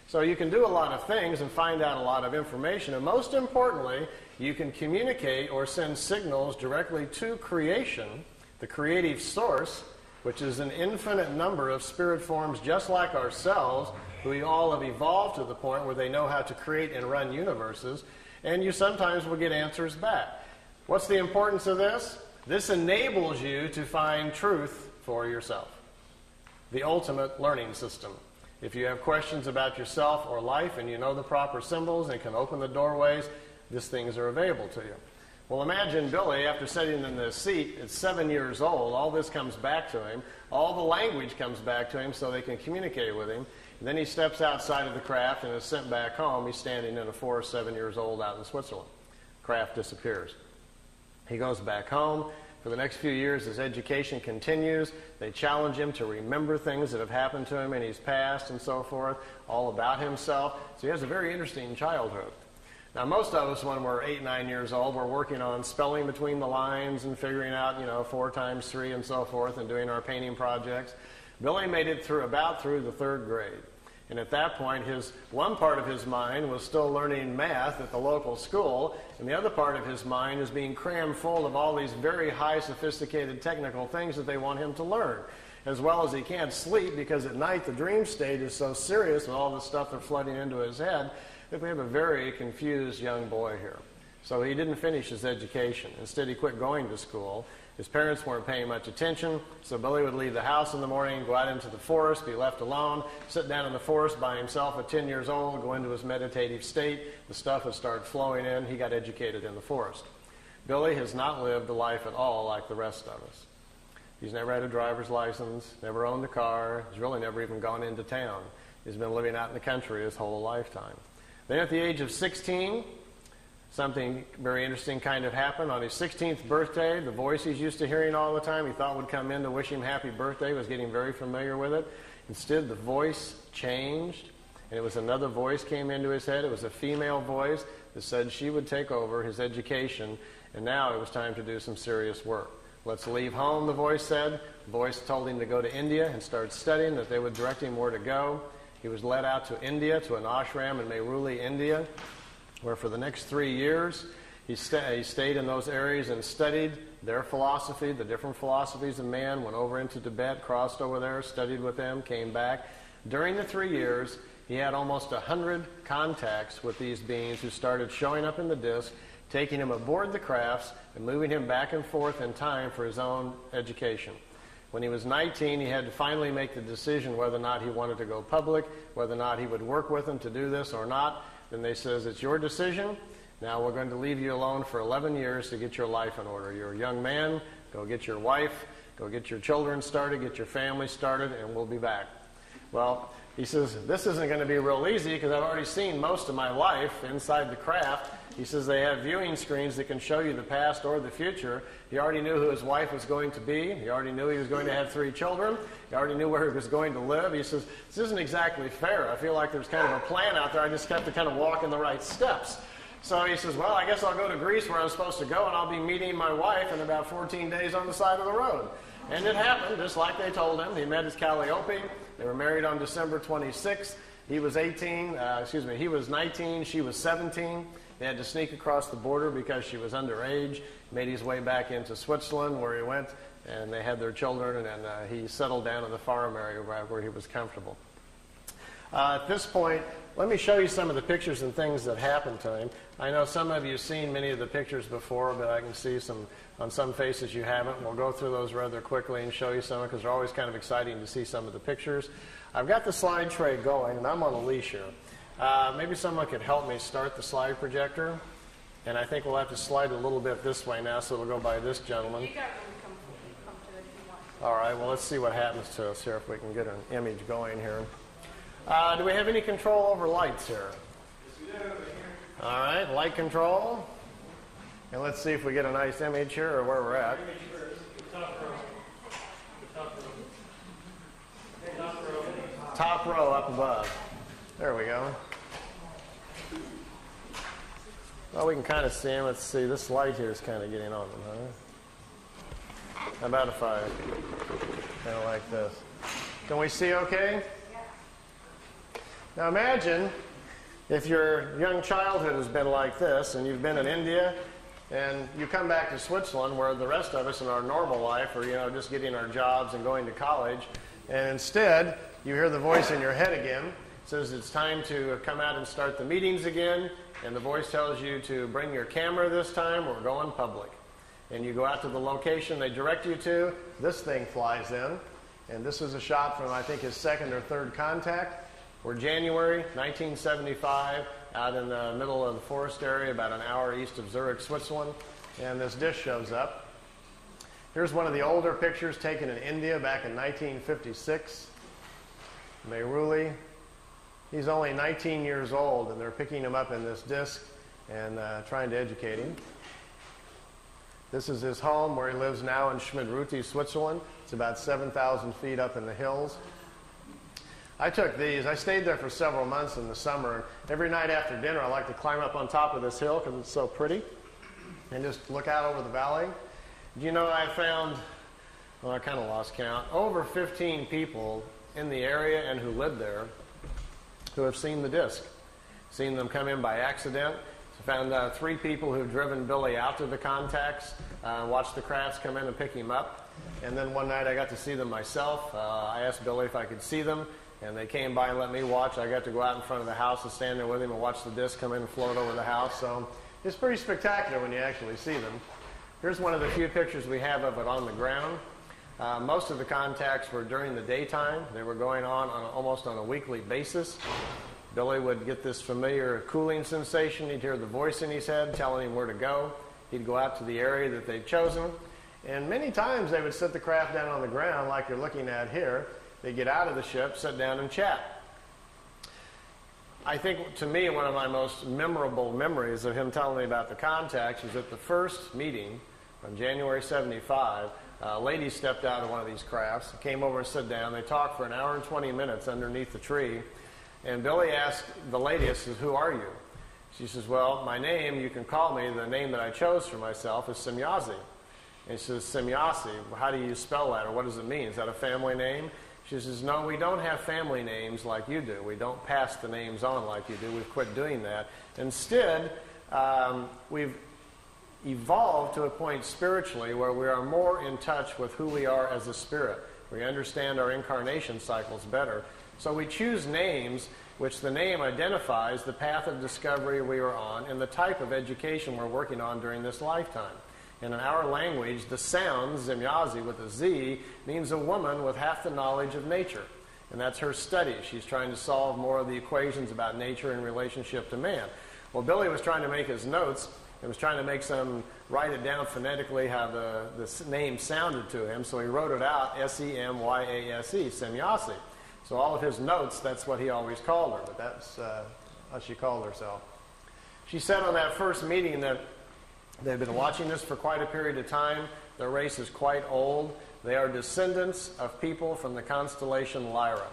So you can do a lot of things and find out a lot of information. And most importantly, you can communicate or send signals directly to creation, the creative source, which is an infinite number of spirit forms just like ourselves, who we all have evolved to the point where they know how to create and run universes. And you sometimes will get answers back. What's the importance of this? This enables you to find truth for yourself. The ultimate learning system. If you have questions about yourself or life and you know the proper symbols and can open the doorways, these things are available to you. Well, imagine Billy, after sitting in the seat at 7 years old, all this comes back to him. All the language comes back to him so they can communicate with him. And then he steps outside of the craft and is sent back home. He's standing in a forest, 7 years old, out in Switzerland. Craft disappears. He goes back home. For the next few years, his education continues. They challenge him to remember things that have happened to him in his past and so forth, all about himself. So he has a very interesting childhood. Now, most of us, when we're 8, 9 years old, we're working on spelling between the lines and figuring out, 4 times 3 and so forth, and doing our painting projects. Billy made it through the 3rd grade. And at that point, one part of his mind was still learning math at the local school, and the other part of his mind is being crammed full of all these very high, sophisticated technical things that they want him to learn. As well as he can't sleep because at night the dream state is so serious with all the stuff that's flooding into his head that we have a very confused young boy here. So he didn't finish his education. Instead, he quit going to school. His parents weren't paying much attention, so Billy would leave the house in the morning, go out into the forest, be left alone, sit down in the forest by himself at 10 years old, go into his meditative state. The stuff would start flowing in. He got educated in the forest. Billy has not lived a life at all like the rest of us. He's never had a driver's license, never owned a car. He's really never even gone into town. He's been living out in the country his whole lifetime. Then at the age of 16, something very interesting kind of happened. On his 16th birthday, the voice he's used to hearing all the time, he thought would come in to wish him happy birthday, was getting very familiar with it. Instead, the voice changed, and it was another voice came into his head. It was a female voice that said she would take over his education, and now it was time to do some serious work. Let's leave home, the voice said. The voice told him to go to India and start studying, that they would direct him where to go. He was led out to India, to an ashram in Meiruli, India, where for the next 3 years he stayed in those areas and studied their philosophy, the different philosophies of man, went over into Tibet, crossed over there, studied with them, came back. During the 3 years, he had almost 100 contacts with these beings who started showing up in the disk, taking him aboard the crafts and moving him back and forth in time for his own education. When he was 19, he had to finally make the decision whether or not he wanted to go public, whether or not he would work with them to do this or not. Then they says, it's your decision. Now we're going to leave you alone for 11 years to get your life in order. You're a young man. Go get your wife. Go get your children started. Get your family started, and we'll be back. Well, he says, this isn't going to be real easy because I've already seen most of my life inside the craft. He says they have viewing screens that can show you the past or the future. He already knew who his wife was going to be. He already knew he was going to have 3 children. He already knew where he was going to live. He says, this isn't exactly fair. I feel like there's kind of a plan out there. I just have to kind of walk in the right steps. So he says, well, I guess I'll go to Greece where I'm supposed to go, and I'll be meeting my wife in about 14 days on the side of the road. And it happened, just like they told him. He met his Calliope. They were married on December 26th. He was 19, she was 17. They had to sneak across the border because she was underage. Made his way back into Switzerland where he went, and they had their children, and he settled down in the farm area where he was comfortable. At this point, let me show you some of the pictures and things that happened to him. I know some of you have seen many of the pictures before, but I can see on some faces you haven't. We'll go through those rather quickly and show you some because they're always kind of exciting to see some of the pictures. I've got the slide tray going, and I'm on a leash here. Maybe someone could help me start the slide projector. And I think we'll have to slide a little bit this way now, so it'll go by this gentleman. You got room to come to it if you want. All right, well, let's see what happens to us here if we can get an image going here. Do we have any control over lights here? All right, light control. And let's see if we get a nice image here or where we're at. Top row up above. There we go. Well, we can kind of see them. Let's see. This light here is kind of getting on them, huh? How about if I kind of like this? Can we see okay? Now imagine if your young childhood has been like this and you've been in India and you come back to Switzerland where the rest of us in our normal life are, just getting our jobs and going to college, and instead you hear the voice in your head again. It says it's time to come out and start the meetings again, and the voice tells you to bring your camera this time, we're going public. And you go out to the location they direct you to, this thing flies in, and this is a shot from I think his second or third contact. We're January 1975, out in the middle of the forest area, about an hour east of Zurich, Switzerland, and this dish shows up. Here's one of the older pictures taken in India back in 1956. Mehruli. He's only 19 years old, and they're picking him up in this disc and trying to educate him. This is his home where he lives now in Schmidruti, Switzerland. It's about 7,000 feet up in the hills. I took these. I stayed there for several months in the summer. Every night after dinner, I like to climb up on top of this hill because it's so pretty and just look out over the valley. I found, I kind of lost count, over 15 people in the area and who live there who have seen the disc, seen them come in by accident. So found 3 people who've driven Billy out to the contacts, watched the crafts come in and pick him up. And then one night I got to see them myself. I asked Billy if I could see them, and they came by and let me watch. I got to go out in front of the house and stand there with him and watch the disc come in and float over the house. So it's pretty spectacular when you actually see them. Here's one of the few pictures we have of it on the ground. Most of the contacts were during the daytime. They were going on almost on a weekly basis. Billy would get this familiar cooling sensation. He'd hear the voice in his head telling him where to go. He'd go out to the area that they'd chosen. And many times they would set the craft down on the ground like you're looking at here. They'd get out of the ship, sit down and chat. I think, to me, one of my most memorable memories of him telling me about the contacts was at the first meeting on January 75. A lady stepped out of one of these crafts, came over and sat down. They talked for an hour and 20 minutes underneath the tree. And Billy asked the lady, says, "Who are you?" She says, "Well, my name, you can call me, the name that I chose for myself is Semyazi." And he says, "Semyazi, how do you spell that, or what does it mean? Is that a family name?" She says, "No, we don't have family names like you do. We don't pass the names on like you do. We've quit doing that. Instead, we've evolved to a point spiritually where we are more in touch with who we are as a spirit. We understand our incarnation cycles better. So we choose names which the name identifies the path of discovery we are on and the type of education we're working on during this lifetime. And in our language, the sound, Semyazi with a Z, means a woman with half the knowledge of nature. And that's her study. She's trying to solve more of the equations about nature in relationship to man." Well, Billy was trying to make his notes and was trying to make some, write it down phonetically how the name sounded to him. So he wrote it out, S-E-M-Y-A-S-E, Semyazi. So all of his notes, that's what he always called her, but that's how she called herself. She said on that first meeting that they've been watching this for quite a period of time. Their race is quite old. They are descendants of people from the constellation Lyra.